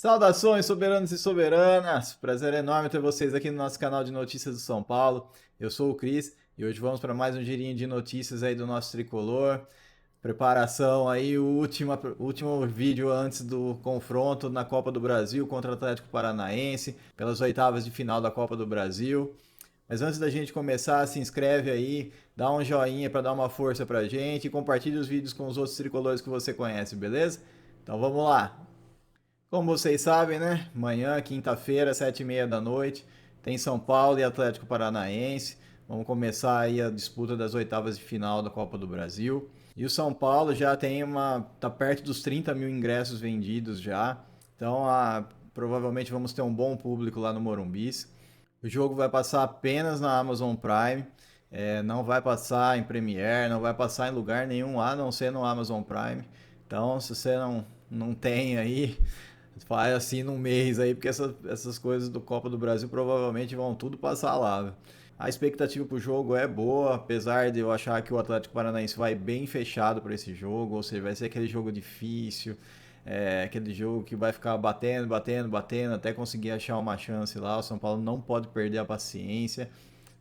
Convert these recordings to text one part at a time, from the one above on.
Saudações, soberanos e soberanas! Prazer enorme ter vocês aqui no nosso canal de notícias do São Paulo. Eu sou o Cris e hoje vamos para mais um girinho de notícias aí do nosso tricolor. Preparação aí, o último vídeo antes do confronto na Copa do Brasil contra o Atlético Paranaense, pelas oitavas de final da Copa do Brasil. Mas antes da gente começar, se inscreve aí, dá um joinha para dar uma força pra gente e compartilhe os vídeos com os outros tricolores que você conhece, beleza? Então vamos lá! Como vocês sabem, né? Amanhã, quinta-feira, 7h30 da noite, tem São Paulo e Atlético Paranaense. Vamos começar aí a disputa das oitavas de final da Copa do Brasil. E o São Paulo já tá perto dos 30 mil ingressos vendidos já. Então, provavelmente vamos ter um bom público lá no Morumbis. O jogo vai passar apenas na Amazon Prime. Não vai passar em Premiere, não vai passar em lugar nenhum a não ser no Amazon Prime. Então, se você não tem aí, faz assim num mês aí, porque essas coisas do Copa do Brasil provavelmente vão tudo passar lá. A expectativa pro jogo é boa, apesar de eu achar que o Atlético Paranaense vai bem fechado para esse jogo, ou seja, vai ser aquele jogo difícil, aquele jogo que vai ficar batendo, batendo, batendo até conseguir achar uma chance lá. O São Paulo não pode perder a paciência,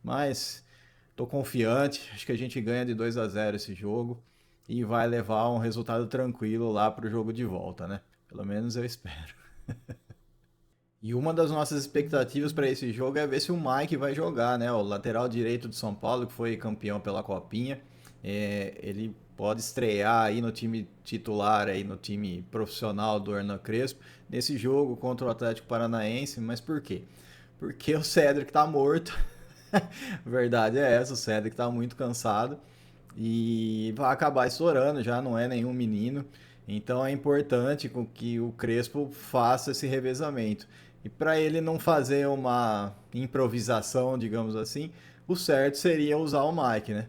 mas tô confiante, acho que a gente ganha de 2-0 esse jogo e vai levar um resultado tranquilo lá pro jogo de volta, né? Pelo menos eu espero. E uma das nossas expectativas para esse jogo é ver se o Mike vai jogar, né? O lateral direito do São Paulo, que foi campeão pela Copinha. Ele pode estrear aí no time titular, aí no time profissional do Hernan Crespo, nesse jogo contra o Atlético Paranaense. Mas por quê? Porque o Cédric tá morto. A verdade é essa, o Cédric tá muito cansado e vai acabar estourando, já não é nenhum menino. Então é importante que o Crespo faça esse revezamento. E para ele não fazer uma improvisação, digamos assim, o certo seria usar o Mike, né?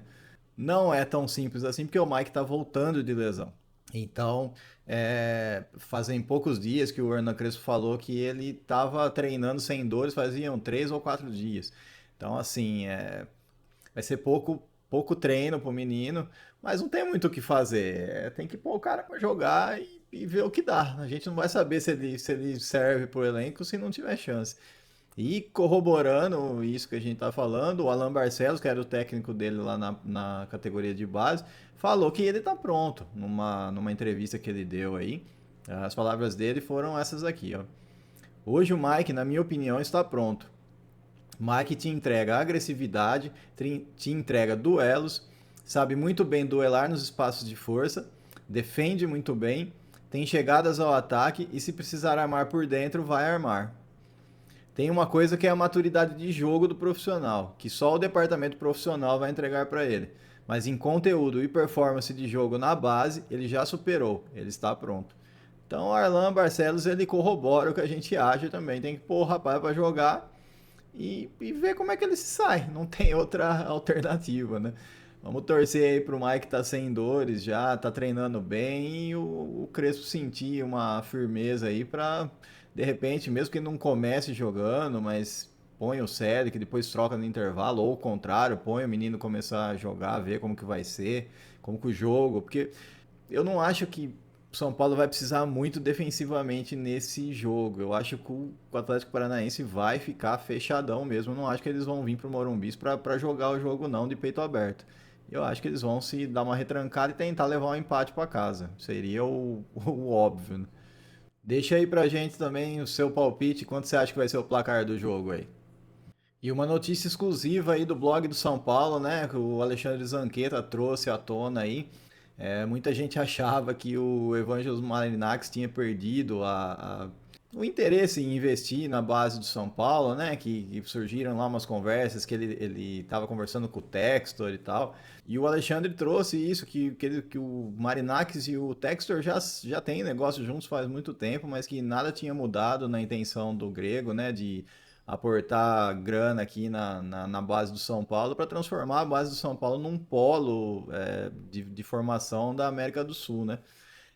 Não é tão simples assim, porque o Mike está voltando de lesão. Então, fazem poucos dias que o Hernan Crespo falou que ele estava treinando sem dores, faziam 3 ou 4 dias. Então, assim, vai ser pouco treino pro menino, mas não tem muito o que fazer. Tem que pôr o cara para jogar e ver o que dá. A gente não vai saber se ele serve pro elenco se não tiver chance. E corroborando isso que a gente tá falando, o Alan Barcelos, que era o técnico dele lá na categoria de base, falou que ele tá pronto numa entrevista que ele deu aí. As palavras dele foram essas aqui, ó. Hoje o Mike, na minha opinião, está pronto. Mike te entrega agressividade, te entrega duelos, sabe muito bem duelar nos espaços de força, defende muito bem, tem chegadas ao ataque e se precisar armar por dentro, vai armar. Tem uma coisa que é a maturidade de jogo do profissional, que só o departamento profissional vai entregar para ele. Mas em conteúdo e performance de jogo na base, ele já superou, ele está pronto. Então o Arlan Barcelos ele corrobora o que a gente acha também. Tem que pôr o rapaz para jogar e ver como é que ele se sai. Não tem outra alternativa, né? Vamos torcer aí pro Mike tá sem dores já, tá treinando bem e o Crespo sentir uma firmeza aí pra, de repente, mesmo que não comece jogando, mas põe o Cédric, que depois troca no intervalo, ou o contrário, põe o menino começar a jogar, ver como que vai ser, como que o jogo, porque eu não acho que o São Paulo vai precisar muito defensivamente nesse jogo. Eu acho que o Atlético Paranaense vai ficar fechadão mesmo. Eu não acho que eles vão vir pro Morumbi para jogar o jogo não de peito aberto. Eu acho que eles vão se dar uma retrancada e tentar levar um empate para casa. Seria o óbvio, né? Deixa aí pra gente também o seu palpite, quanto você acha que vai ser o placar do jogo aí? E uma notícia exclusiva aí do blog do São Paulo, né? Que o Alexandre Zanqueta trouxe à tona aí. Muita gente achava que o Evangelos Marinax tinha perdido o interesse em investir na base do São Paulo, né? Que surgiram lá umas conversas que ele estava conversando com o Textor e tal. E o Alexandre trouxe isso, que o Marinax e o Textor já têm negócio juntos faz muito tempo, mas que nada tinha mudado na intenção do grego, né? De aportar grana aqui na base do São Paulo para transformar a base do São Paulo num polo de formação da América do Sul, né?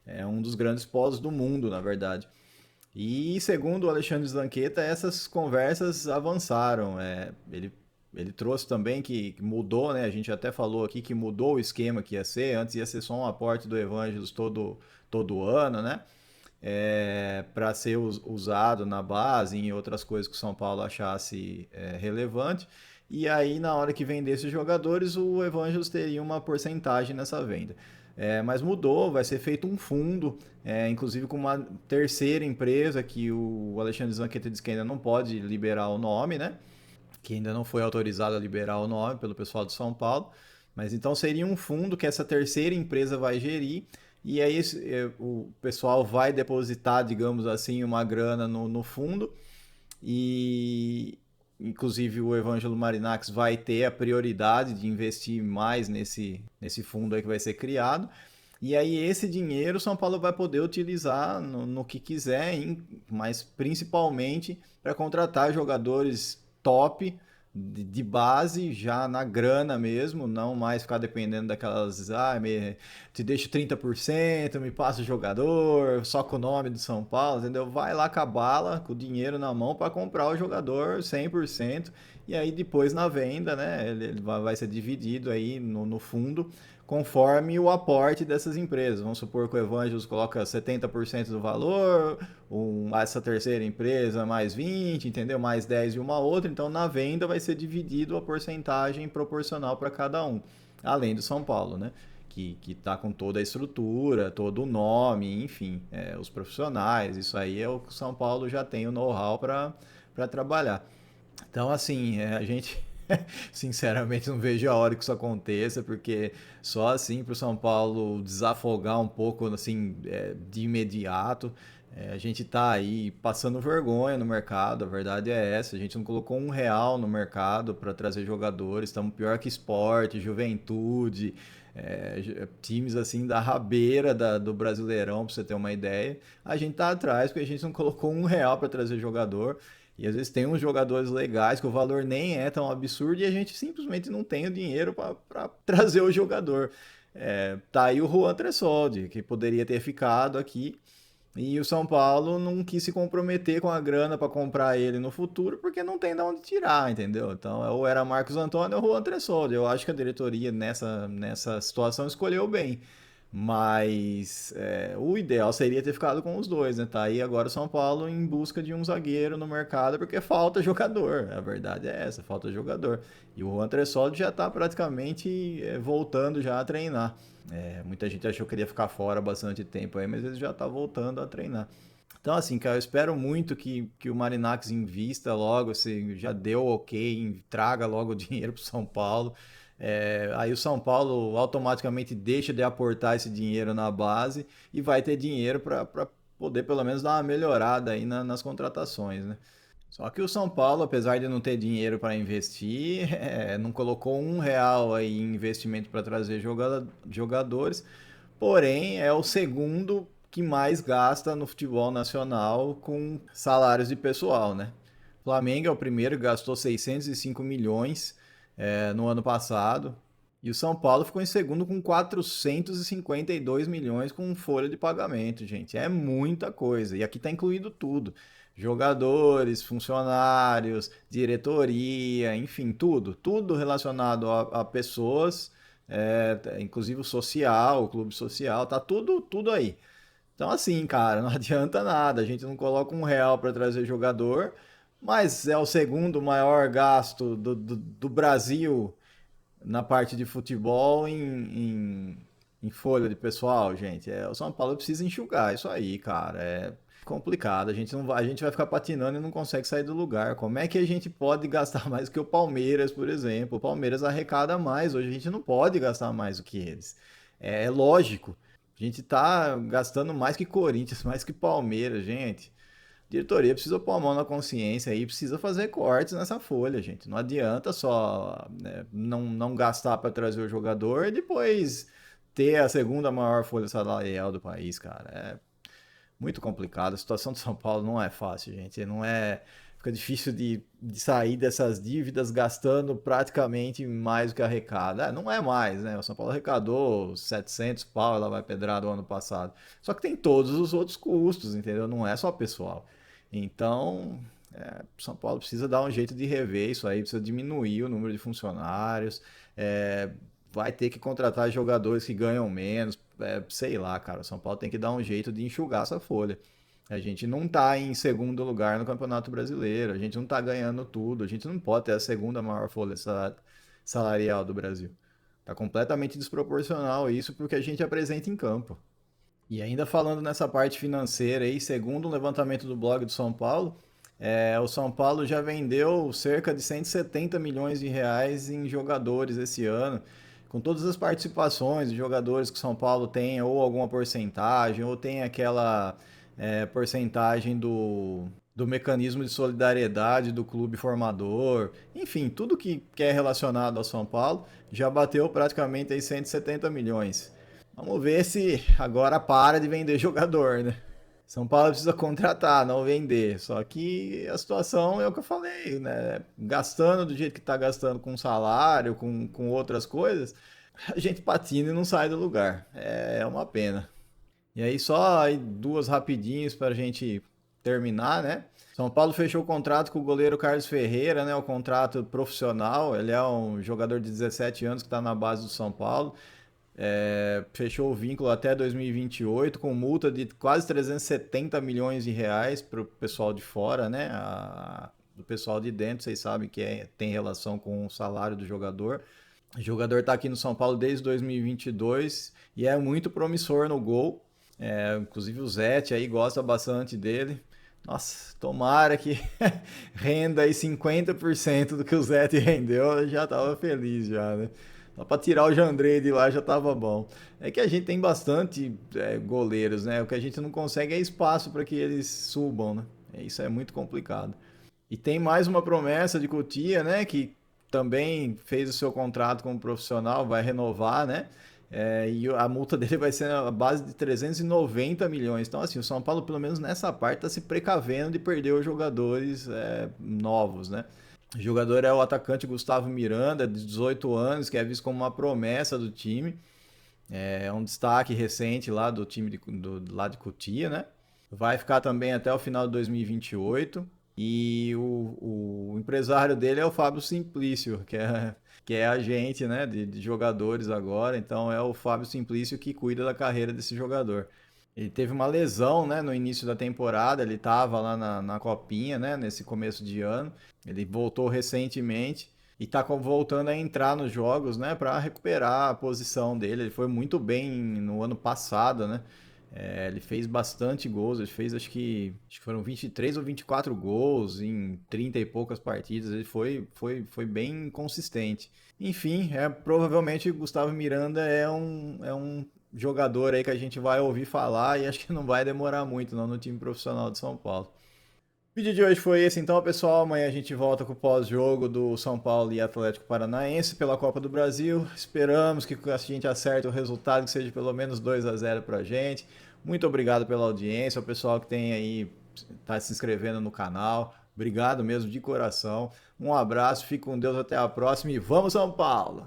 É um dos grandes polos do mundo, na verdade. E segundo o Alexandre Zanqueta, essas conversas avançaram. Ele trouxe também que mudou, né? A gente até falou aqui que mudou o esquema que ia ser. Antes ia ser só um aporte do Evangelos todo ano, né? para ser usado na base e em outras coisas que o São Paulo achasse relevante. E aí, na hora que vendesse os jogadores, o Evangelos teria uma porcentagem nessa venda. Mas mudou, vai ser feito um fundo, inclusive com uma terceira empresa que o Alexandre Zanqueta diz que ainda não pode liberar o nome, né? Que ainda não foi autorizado a liberar o nome pelo pessoal de São Paulo. Mas então seria um fundo que essa terceira empresa vai gerir, e aí o pessoal vai depositar, digamos assim, uma grana no fundo, e inclusive o Evangelo Marinax vai ter a prioridade de investir mais nesse fundo aí que vai ser criado. E aí esse dinheiro o São Paulo vai poder utilizar no que quiser, mas principalmente para contratar jogadores top de base, já na grana mesmo, não mais ficar dependendo daquelas, te deixo 30%, me passa o jogador, só com o nome do São Paulo, entendeu? Vai lá com a bala, com o dinheiro na mão para comprar o jogador 100%, e aí depois na venda, né, ele vai ser dividido aí no fundo, conforme o aporte dessas empresas. Vamos supor que o Evangelos coloca 70% do valor, essa terceira empresa mais 20, entendeu? Mais 10 de uma outra. Então, na venda vai ser dividido a porcentagem proporcional para cada um. Além do São Paulo, né? Que está com toda a estrutura, todo o nome, enfim, os profissionais. Isso aí é o que o São Paulo já tem o know-how para trabalhar. Então, assim, a gente sinceramente não vejo a hora que isso aconteça, porque só assim para o São Paulo desafogar um pouco, assim, de imediato. A gente tá aí passando vergonha no mercado, a verdade é essa. A gente não colocou R$ 1 no mercado para trazer jogadores, estamos pior que Sport, Juventude, times assim da rabeira do Brasileirão, para você ter uma ideia. A gente tá atrás porque a gente não colocou R$ 1 para trazer jogador. E às vezes tem uns jogadores legais que o valor nem é tão absurdo e a gente simplesmente não tem o dinheiro para trazer o jogador. Tá aí o Juan Tressoldi, que poderia ter ficado aqui. E o São Paulo não quis se comprometer com a grana para comprar ele no futuro porque não tem de onde tirar, entendeu? Então, ou era Marcos Antônio ou Juan Tressoldi. Eu acho que a diretoria nessa situação escolheu bem. Mas o ideal seria ter ficado com os dois, né? Tá aí agora o São Paulo em busca de um zagueiro no mercado porque falta jogador. A verdade é essa, falta jogador. E o Juan Tressoldi já tá praticamente voltando já a treinar. Muita gente achou que ele ia ficar fora bastante tempo aí, mas ele já tá voltando a treinar. Então, assim, cara, eu espero muito que o Marinax invista logo, se já deu ok, traga logo o dinheiro pro São Paulo. Aí o São Paulo automaticamente deixa de aportar esse dinheiro na base e vai ter dinheiro para poder pelo menos dar uma melhorada aí nas contratações, né? Só que o São Paulo, apesar de não ter dinheiro para investir, não colocou R$ 1 aí em investimento para trazer jogadores, porém é o segundo que mais gasta no futebol nacional com salários de pessoal, né? O Flamengo é o primeiro, gastou 605 milhões no ano passado, e o São Paulo ficou em segundo com 452 milhões com folha de pagamento, gente. É muita coisa. E aqui está incluído tudo: jogadores, funcionários, diretoria, enfim, tudo. Tudo relacionado a pessoas, inclusive o social, o clube social, tá tudo aí. Então, assim, cara, não adianta nada. A gente não coloca R$ 1 para trazer jogador, mas é o segundo maior gasto do Brasil na parte de futebol em folha de pessoal, gente. O São Paulo precisa enxugar isso aí, cara. É complicado. A gente não vai, a gente vai ficar patinando e não consegue sair do lugar. Como é que a gente pode gastar mais que o Palmeiras, por exemplo? O Palmeiras arrecada mais. Hoje a gente não pode gastar mais do que eles. É lógico. A gente tá gastando mais que Corinthians, mais que Palmeiras, gente. Diretoria precisa pôr a mão na consciência aí, precisa fazer cortes nessa folha, gente. Não adianta só, né, não gastar para trazer o jogador e depois ter a segunda maior folha salarial do país, cara. É muito complicado. A situação do São Paulo não é fácil, gente. Não é. Fica difícil de sair dessas dívidas gastando praticamente mais do que arrecada. Não é mais, né? O São Paulo arrecadou 700 pau, ela vai pedrada o ano passado. Só que tem todos os outros custos, entendeu? Não é só pessoal. Então, São Paulo precisa dar um jeito de rever isso aí, precisa diminuir o número de funcionários, vai ter que contratar jogadores que ganham menos, sei lá, cara, o São Paulo tem que dar um jeito de enxugar essa folha. A gente não tá em segundo lugar no Campeonato Brasileiro, a gente não tá ganhando tudo, a gente não pode ter a segunda maior folha salarial do Brasil. Tá completamente desproporcional isso porque a gente apresenta em campo. E ainda falando nessa parte financeira aí, segundo um levantamento do blog do São Paulo, o São Paulo já vendeu cerca de 170 milhões de reais em jogadores esse ano, com todas as participações de jogadores que o São Paulo tem, ou alguma porcentagem, ou tem aquela porcentagem do mecanismo de solidariedade do clube formador, enfim, tudo que é relacionado ao São Paulo já bateu praticamente aí 170 milhões. Vamos ver se agora para de vender jogador, né? São Paulo precisa contratar, não vender. Só que a situação é o que eu falei, né? Gastando do jeito que está gastando com salário, com outras coisas, a gente patina e não sai do lugar. É uma pena. E aí só aí duas rapidinhas para a gente terminar, né? São Paulo fechou o contrato com o goleiro Carlos Ferreira, né? O contrato profissional. Ele é um jogador de 17 anos que está na base do São Paulo. Fechou o vínculo até 2028 com multa de quase 370 milhões de reais para o pessoal de fora, né? Do pessoal de dentro, vocês sabem que tem relação com o salário do jogador. O jogador está aqui no São Paulo desde 2022 e é muito promissor no gol. Inclusive o Zete aí gosta bastante dele. Nossa, tomara que renda aí 50% do que o Zete rendeu, eu já tava feliz já, né? Só pra tirar o Jandrei de lá já tava bom. É que a gente tem bastante goleiros, né? O que a gente não consegue é espaço para que eles subam, né? Isso é muito complicado. E tem mais uma promessa de Cotia, né? Que também fez o seu contrato como profissional, vai renovar, né? E a multa dele vai ser a base de 390 milhões. Então, assim, o São Paulo, pelo menos nessa parte, está se precavendo de perder os jogadores novos, né? O jogador é o atacante Gustavo Miranda, de 18 anos, que é visto como uma promessa do time. É um destaque recente lá do time lá de Cotia, né? Vai ficar também até o final de 2028. E o empresário dele é o Fábio Simplício, que é agente, né, de jogadores agora. Então é o Fábio Simplício que cuida da carreira desse jogador. Ele teve uma lesão, né, no início da temporada, ele estava lá na Copinha, né, nesse começo de ano. Ele voltou recentemente e está voltando a entrar nos jogos, né, para recuperar a posição dele. Ele foi muito bem no ano passado, né? Ele fez bastante gols, ele fez acho que foram 23 ou 24 gols em 30 e poucas partidas, ele foi bem consistente. Enfim, provavelmente o Gustavo Miranda é um jogador aí que a gente vai ouvir falar e acho que não vai demorar muito não no time profissional de São Paulo. O vídeo de hoje foi esse, então, pessoal. Amanhã a gente volta com o pós-jogo do São Paulo e Atlético Paranaense pela Copa do Brasil. Esperamos que a gente acerte o resultado, que seja pelo menos 2-0 pra gente. Muito obrigado pela audiência, o pessoal que tem aí, tá se inscrevendo no canal. Obrigado mesmo de coração. Um abraço, fique com Deus, até a próxima e vamos São Paulo!